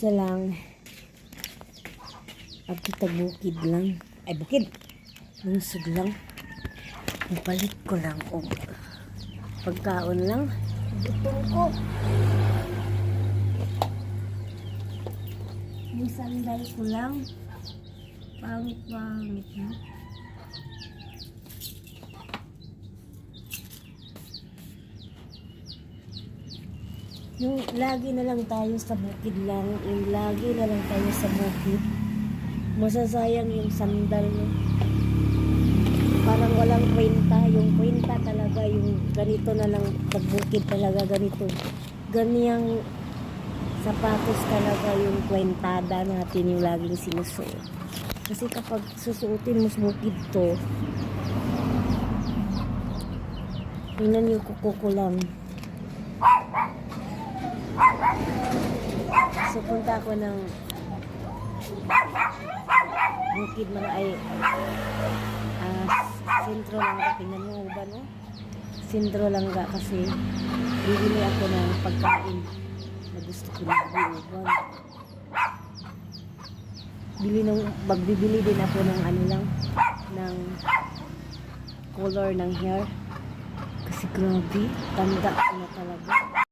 Isa lang. At kita bukid lang. Ay, bukid. Lungsod lang. Ipalit ko lang. O, pagkaon lang. Gutom ko. Yung sandal ko lang. Pangit-pangit na. Yung lagi na lang tayo sa bukid lang. Yung lagi na lang tayo sa bukid. Masasayang yung sandal mo. Parang walang kwenta. Yung kwenta talaga. Yung ganito na lang. Pagbukid talaga ganito. Ganyang sapatos talaga yung kwentada natin. Yung laging sinusuot. Kasi kapag susuotin mo sa bukid to, tingnan yung kuko ko lang. So punta ako ng bukid mga ay sentro langga. Tingnan mo ba no? Sentro langga kasi bibili ako ng pagkain na gusto ko na uban. Magbibili din ako ng ano lang ng color ng hair kasi grabe tanda ko na talaga.